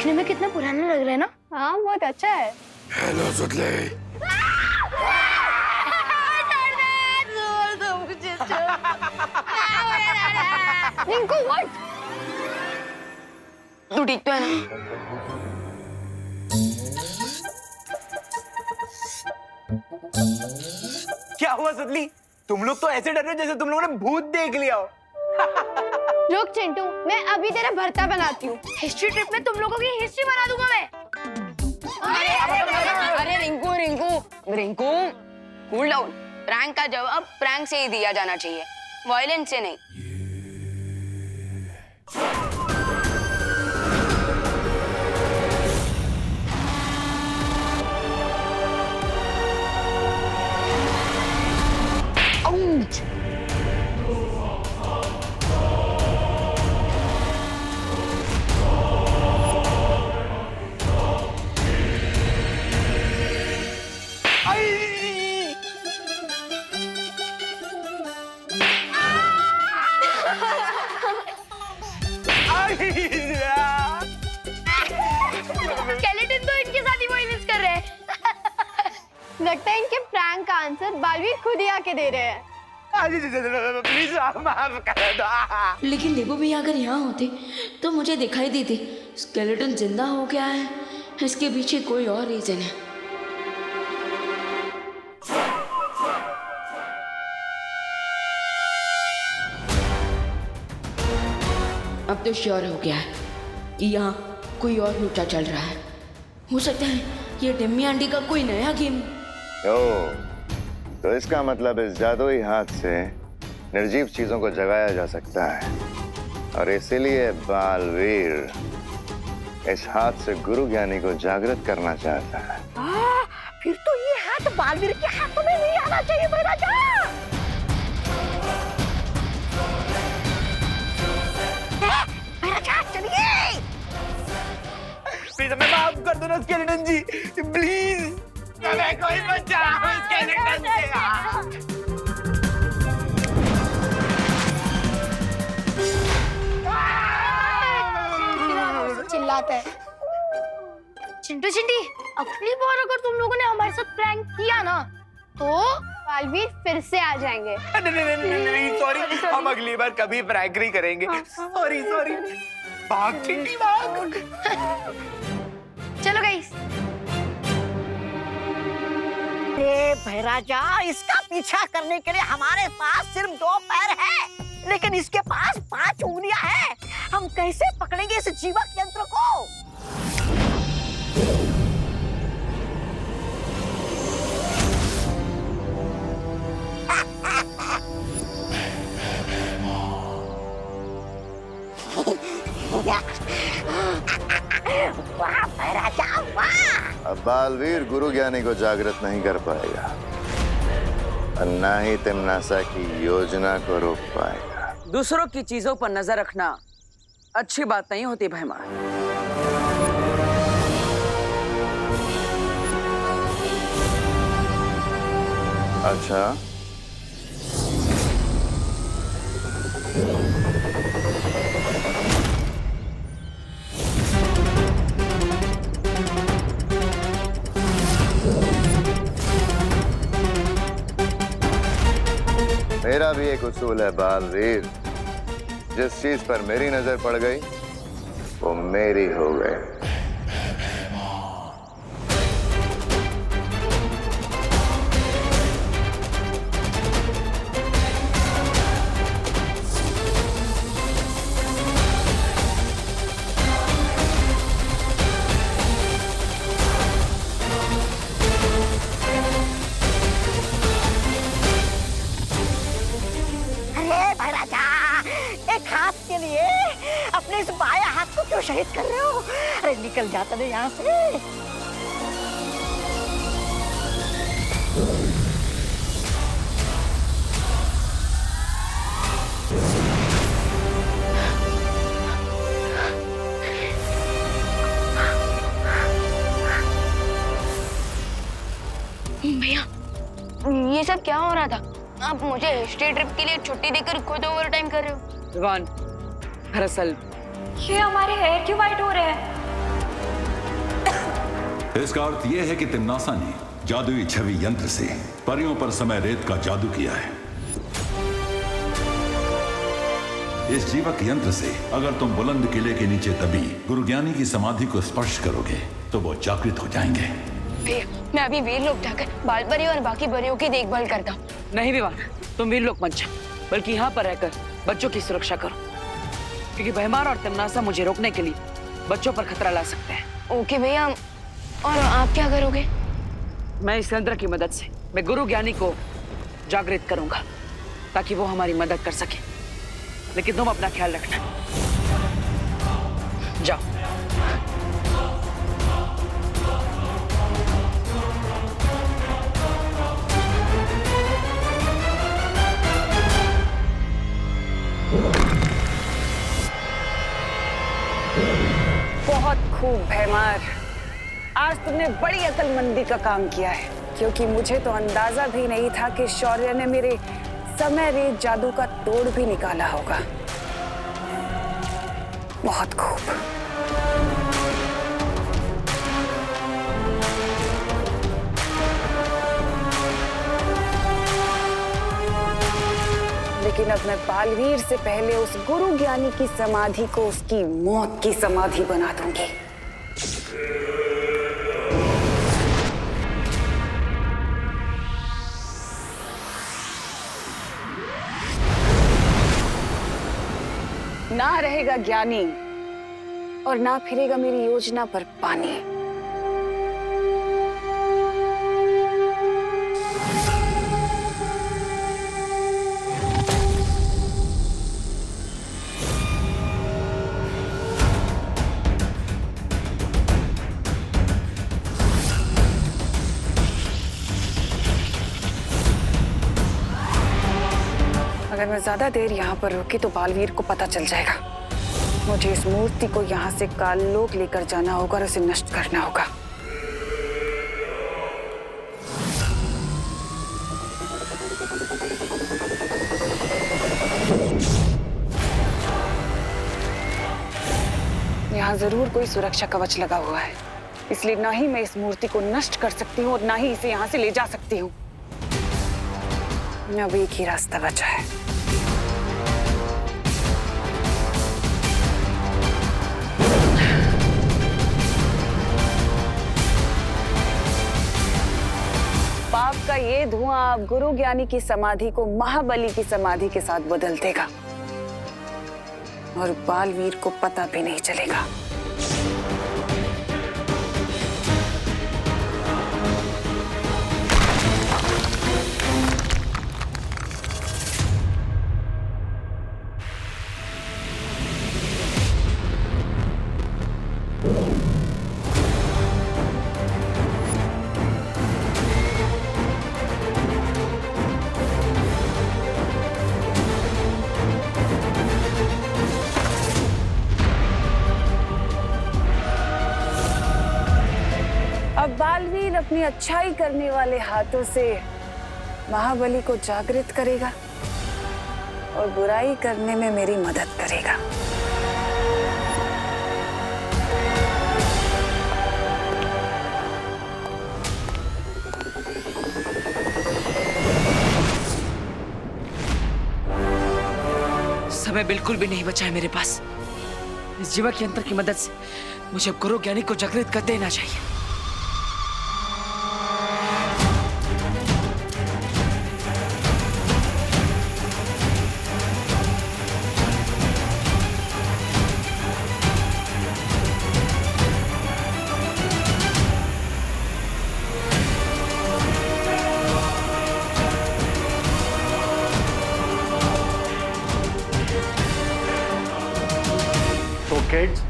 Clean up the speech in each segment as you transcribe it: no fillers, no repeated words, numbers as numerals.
देखने में कितना पुराना लग रहा है ना। हाँ बहुत अच्छा है। हेलो सुतले। रिंकू व्हाट? तू ठीक तो है ना? क्या हुआ सुतली? तुम लोग तो ऐसे डर रहे हो जैसे तुम लोगों ने भूत देख लिया हो। रुक चिंटू, मैं अभी तेरा भरता बनाती हूँ। हिस्ट्री ट्रिप में तुम लोगों की हिस्ट्री बना दूंगा मैं। अरे Rinku Rinku Rinku cool down. Prank का जवाब प्रैंक से ही दिया जाना चाहिए, वायलेंस से नहीं। स्केलेटन तो इनके साथ ही वायलेंस कर रहे हैं। लगता है इनके प्रैंक का आंसर बालवीर खुद ही आके दे रहे हैं। प्लीज माफ कर दो। लेकिन देबू भैया अगर यहाँ होते तो मुझे दिखाई देती स्केलेटन जिंदा हो गया है। इसके पीछे कोई और रीजन है। अब तो श्योर हो गया है कि यहाँ कोई और लूटा चल रहा है। हो सकता है ये टिम्मी आंटी का कोई नया गेम। तो इसका मतलब इस जादुई हाथ से निर्जीव चीजों को जगाया जा सकता है और इसीलिए बालवीर इस हाथ से गुरु ज्ञानी को जागृत करना चाहता है। फिर तो ये हाथ बालवीर के हाथों में नहीं आना चाहिए महाराजा। महाराजा चलिए। प्लीज हमें माफ कर दो ना स्केलेटन जी, प्लीज हमें कोई बचाओ स्केलेटन से। चिल्लाता है। चिंटू चिंटी, अगली बार अगर तुम लोगों ने हमारे साथ प्रैंक किया ना तो बालवीर फिर से आ जाएंगे। नहीं सॉरी, हम अगली बार कभी प्रैंक नहीं करेंगे। Sorry sorry. भाग चिंटी भाग। चलो गाइस। भैराजा, इसका पीछा करने के लिए हमारे पास सिर्फ 2 पैर है, लेकिन इसके पास 5 उंगलियां हैं। हम कैसे पकड़ेंगे इस जीवक यंत्र को? वाह भैराजा वाह। अब बालवीर गुरु ज्ञानी को जागृत नहीं कर पाएगा और ना ही तिम्नासा की योजना को रोक पाएगा। दूसरों की चीजों पर नजर रखना अच्छी बात नहीं होती भैमा। अच्छा, मेरा भी एक उसूल है बालवीर, जिस चीज पर मेरी नजर पड़ गई वो मेरी हो गई। अपने इस बाएं हाथ को क्यों शहीद कर रहे हो? अरे निकल जाता है यहाँ से। भैया ये सब क्या हो रहा था? आप मुझे हिस्ट्री ट्रिप के लिए छुट्टी देकर खुद ओवर टाइम कर रहे हो। दरअसल ये हमारे हेयर क्यों वाइट हो रहे हैं? इसका अर्थ यह है कि तिम्नासा ने जादुई छवि यंत्र से परियों पर समय रेत का जादू किया है। इस जीवक यंत्र से अगर तुम बुलंद किले के नीचे दबी गुरु ज्ञानी की समाधि को स्पर्श करोगे तो वो जागृत हो जाएंगे। भैया, मैं अभी वीर लोक जाकर बाल परी और बाकी परियों की देखभाल करता हूँ। नहीं विवान, तुम वीर लोक मत जाओ, बल्कि यहाँ पर रहकर बच्चों की सुरक्षा करो, क्योंकि भयमार और तिम्नासा मुझे रोकने के लिए बच्चों पर खतरा ला सकते हैं। ओके भैया, और आप क्या करोगे? मैं इस यंत्र की मदद से मैं गुरु ज्ञानी को जागृत करूंगा ताकि वो हमारी मदद कर सके, लेकिन तुम अपना ख्याल रखना। जाओ। बहुत खूब भैमार, आज तुमने बड़ी अक्लमंदी का काम किया है, क्योंकि मुझे तो अंदाजा भी नहीं था कि शौर्य ने मेरे समय रेत जादू का तोड़ भी निकाला होगा। बहुत खूब। लेकिन अब मैं बालवीर से पहले उस गुरु ज्ञानी की समाधि को उसकी मौत की समाधि बना दूंगी। ना रहेगा ज्ञानी और ना फिरेगा मेरी योजना पर पानी। अगर मैं ज्यादा देर यहाँ पर रुकी तो बालवीर को पता चल जाएगा। मुझे इस मूर्ति को यहाँ से काललोक लेकर जाना होगा और उसे नष्ट करना होगा। यहाँ जरूर कोई सुरक्षा कवच लगा हुआ है, इसलिए ना ही मैं इस मूर्ति को नष्ट कर सकती हूँ और ना ही इसे यहाँ से ले जा सकती हूँ। अब एक ही रास्ता बचा है। पाप का ये धुआं अब गुरु ज्ञानी की समाधि को महाबली की समाधि के साथ बदल देगा और बालवीर को पता भी नहीं चलेगा। अब बालवीर अपनी अच्छाई करने वाले हाथों से महाबली को जागृत करेगा और बुराई करने में मेरी मदद करेगा। समय बिल्कुल भी नहीं बचा है मेरे पास। इस जीवक यंत्र की मदद से मुझे गुरु ज्ञानी को जागृत कर देना चाहिए। तो किड्स,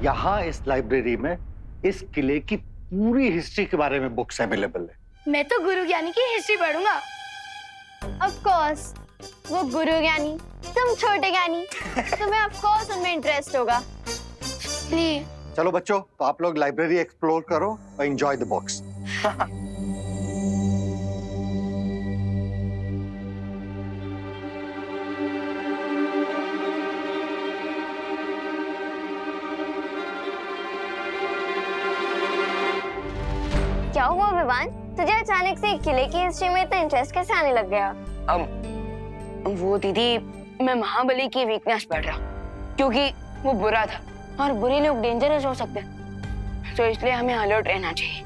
यहाँ इस लाइब्रेरी में इस किले की पूरी हिस्ट्री के बारे में बुक्स अवेलेबल है। मैं तो गुरु ज्ञानी की हिस्ट्री पढ़ूंगा। ऑफ कोर्स, वो गुरु ज्ञानी, तुम छोटे ज्ञानी, तुम्हें ऑफ कोर्स उनमें इंटरेस्ट होगा। प्लीज। चलो बच्चों, तो आप लोग लाइब्रेरी एक्सप्लोर करो और एंजॉय द बुक्स। विवान, तुझे अचानक से किले की हिस्ट्री में इतना इंटरेस्ट कैसे आने लग गया? वो दीदी, मैं महाबली की वीकनेस पढ़ रहा हूँ, क्योंकि वो बुरा था और बुरे लोग डेंजरस हो सकते हैं, तो इसलिए हमें अलर्ट रहना चाहिए।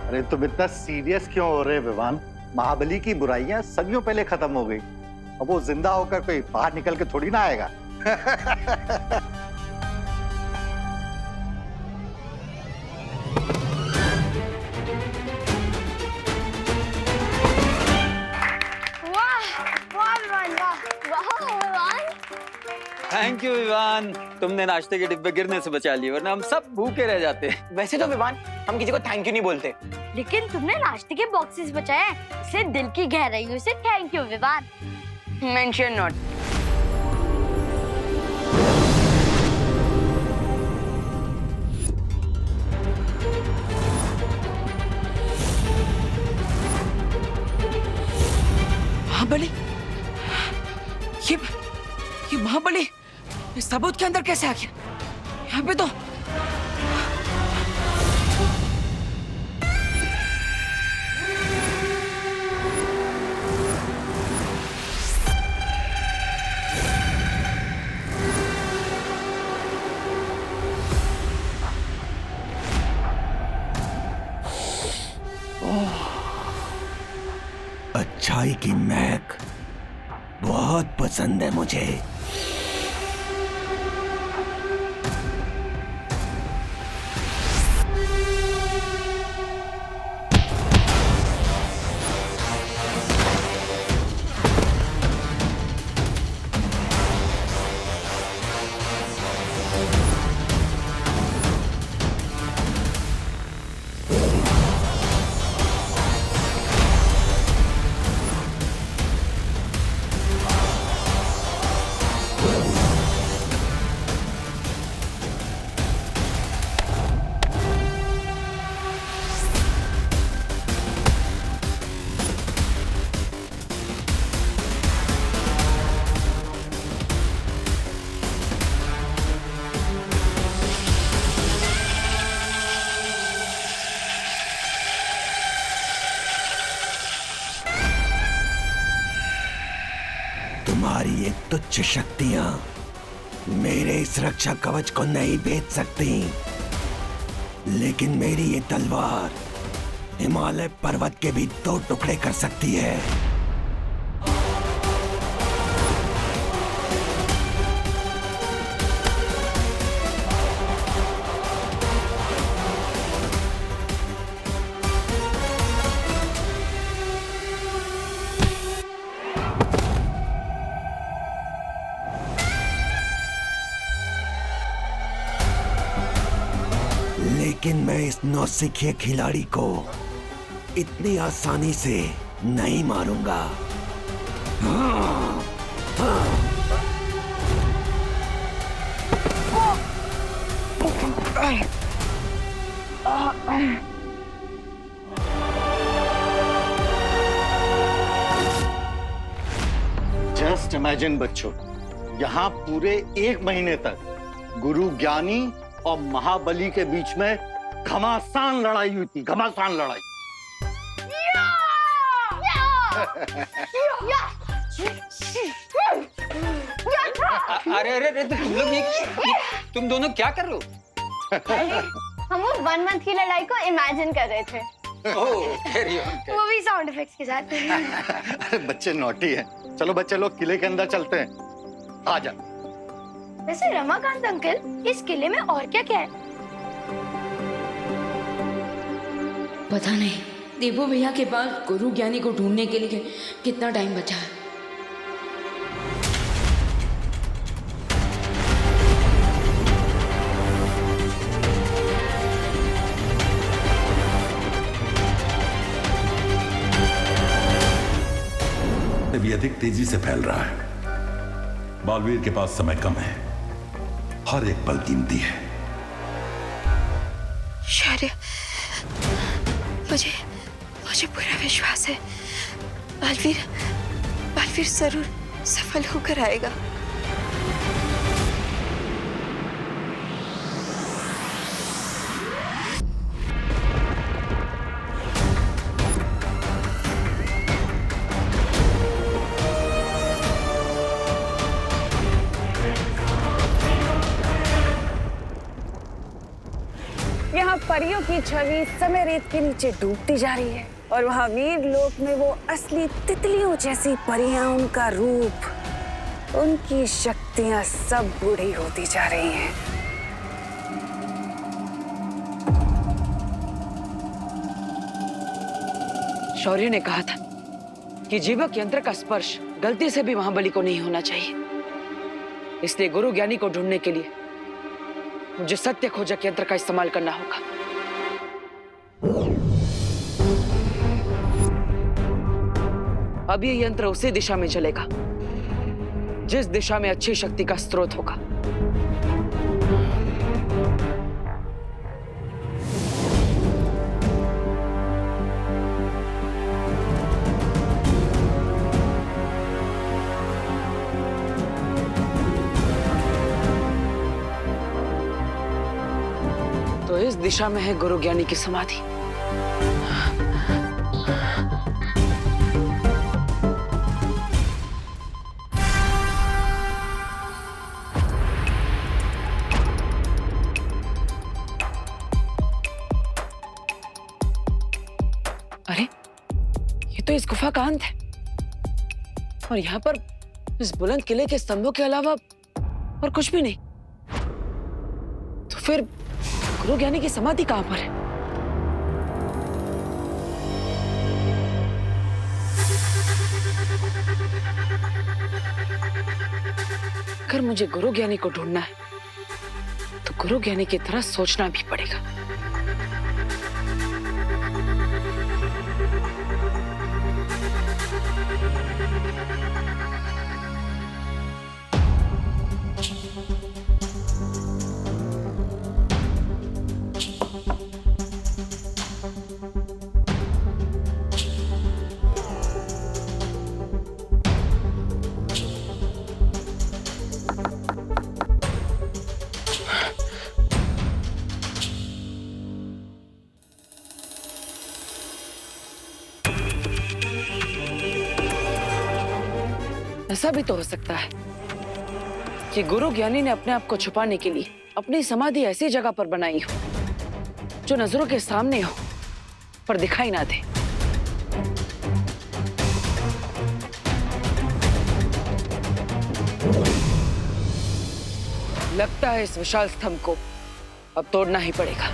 अरे तुम इतना सीरियस क्यों हो रहे विवान? महाबली की बुराइयां सदियों पहले खत्म हो गई। अब वो जिंदा होकर कोई बाहर निकल के थोड़ी ना आएगा। थैंक यू विवान, तुमने नाश्ते के डिब्बे गिरने से बचा लिए, वरना हम सब भूखे रह जाते। वैसे तो विवान, हम किसी को थैंक यू नहीं बोलते, लेकिन तुमने नाश्ते के बॉक्सेस बचाए, इसलिए दिल की गहराइयों से thank you Vivaan. Mention not. Mahabali, ये महाबली इस ताबूत के अंदर कैसे आ गया? यहाँ पे तो अच्छाई की महक बहुत पसंद है मुझे। तुम्हारी ये तुच्छ शक्तियां मेरे इस रक्षा कवच को नहीं भेद सकती, लेकिन मेरी ये तलवार हिमालय पर्वत के भी 2 टुकड़े कर सकती है। लेकिन मैं इस नौसिखिए खिलाड़ी को इतनी आसानी से नहीं मारूंगा। जस्ट इमेजिन बच्चों, यहाँ पूरे 1 महीने तक गुरु ज्ञानी और महाबली के बीच में घमासान लड़ाई हुई थी, घमासान लड़ाई। अरे अरे अरे, तुम लोग तुम दोनों क्या कर रहे हो? हम वो 1 मंथ की लड़ाई को इमेजिन कर रहे थे। वो भी साउंड इफेक्ट्स के साथ। अरे बच्चे नॉटी हैं। चलो बच्चे लोग किले के अंदर चलते हैं। आ जा। वैसे रमाकांत अंकल, इस किले में और क्या क्या है? पता नहीं देवो भैया के पास गुरु ज्ञानी को ढूंढने के लिए कितना टाइम बचा है। भी अधिक तेजी से फैल रहा है। बालवीर के पास समय कम है, हर एक पल कीमती है। शौर्य, मुझे पूरा विश्वास है, बालवीर जरूर सफल होकर आएगा। जहाँ परियों की छवि समय रेत के नीचे डूबती जा रही है और वहाँ वीर लोक में वो असली तितलियों जैसी परियां, उनका रूप, उनकी शक्तियां सब बूढ़ी होती जा रही हैं। शौर्य ने कहा था कि जीवक यंत्र का स्पर्श गलती से भी महाबली को नहीं होना चाहिए। इसलिए गुरु ज्ञानी को ढूंढने के लिए मुझे सत्य खोजक यंत्र का इस्तेमाल करना होगा। अब ये यंत्र उसी दिशा में चलेगा जिस दिशा में अच्छी शक्ति का स्रोत होगा। तो इस दिशा में है गुरु ज्ञानी की समाधि। अरे, ये तो इस गुफा का अंत है और यहाँ पर इस बुलंद किले के स्तंभों के अलावा और कुछ भी नहीं। तो फिर गुरु ज्ञानी की समाधि कहां पर है? अगर मुझे गुरु ज्ञानी को ढूंढना है तो गुरु ज्ञानी की तरह सोचना भी पड़ेगा। ऐसा भी तो हो सकता है कि गुरु ज्ञानी ने अपने आप को छुपाने के लिए अपनी समाधि ऐसी जगह पर बनाई हो जो नजरों के सामने हो पर दिखाई ना दे। लगता है इस विशाल स्तंभ को अब तोड़ना ही पड़ेगा।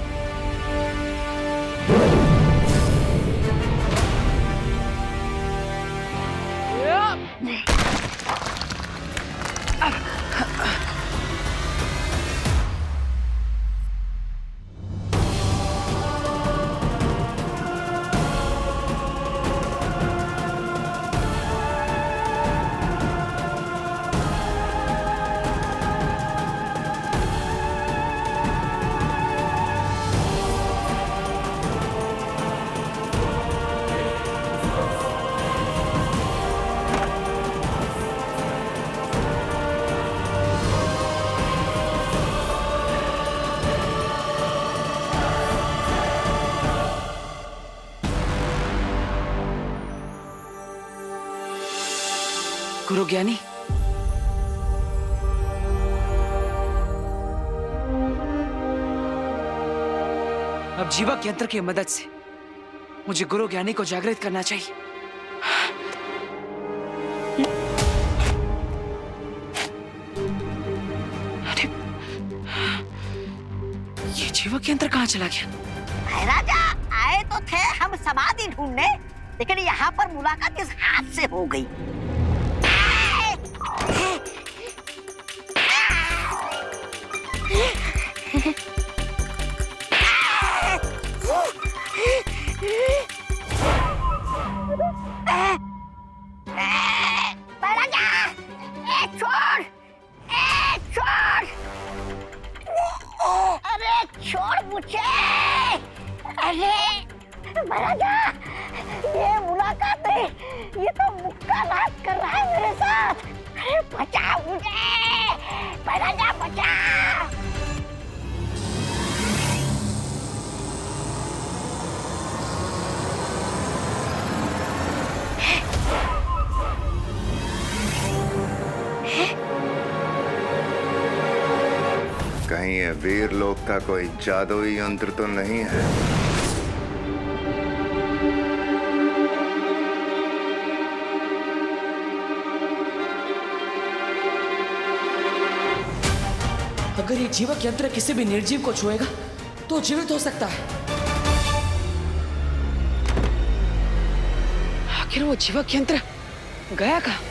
गुरु ज्ञानी, अब जीवक यंत्र की मदद से मुझे गुरु ज्ञानी को जागृत करना चाहिए। अरे, ये जीवक यंत्र कहाँ चला गया? राजा आए तो थे हम समाधि ढूंढने, लेकिन यहाँ पर मुलाकात इस हाथ से हो गई। छोड़ मुझे। अरे महाराजा, ये मुलाकात है, ये तो मुक्का नाच कर रहा है मेरे साथ। अरे बचा मुझे महाराजा, बचा। कहीं ये वीर लोक का कोई जादुई यंत्र तो नहीं है? अगर ये जीवक यंत्र किसी भी निर्जीव को छुएगा तो जीवित हो सकता है। आखिर वो जीवक यंत्र गया कहाँ?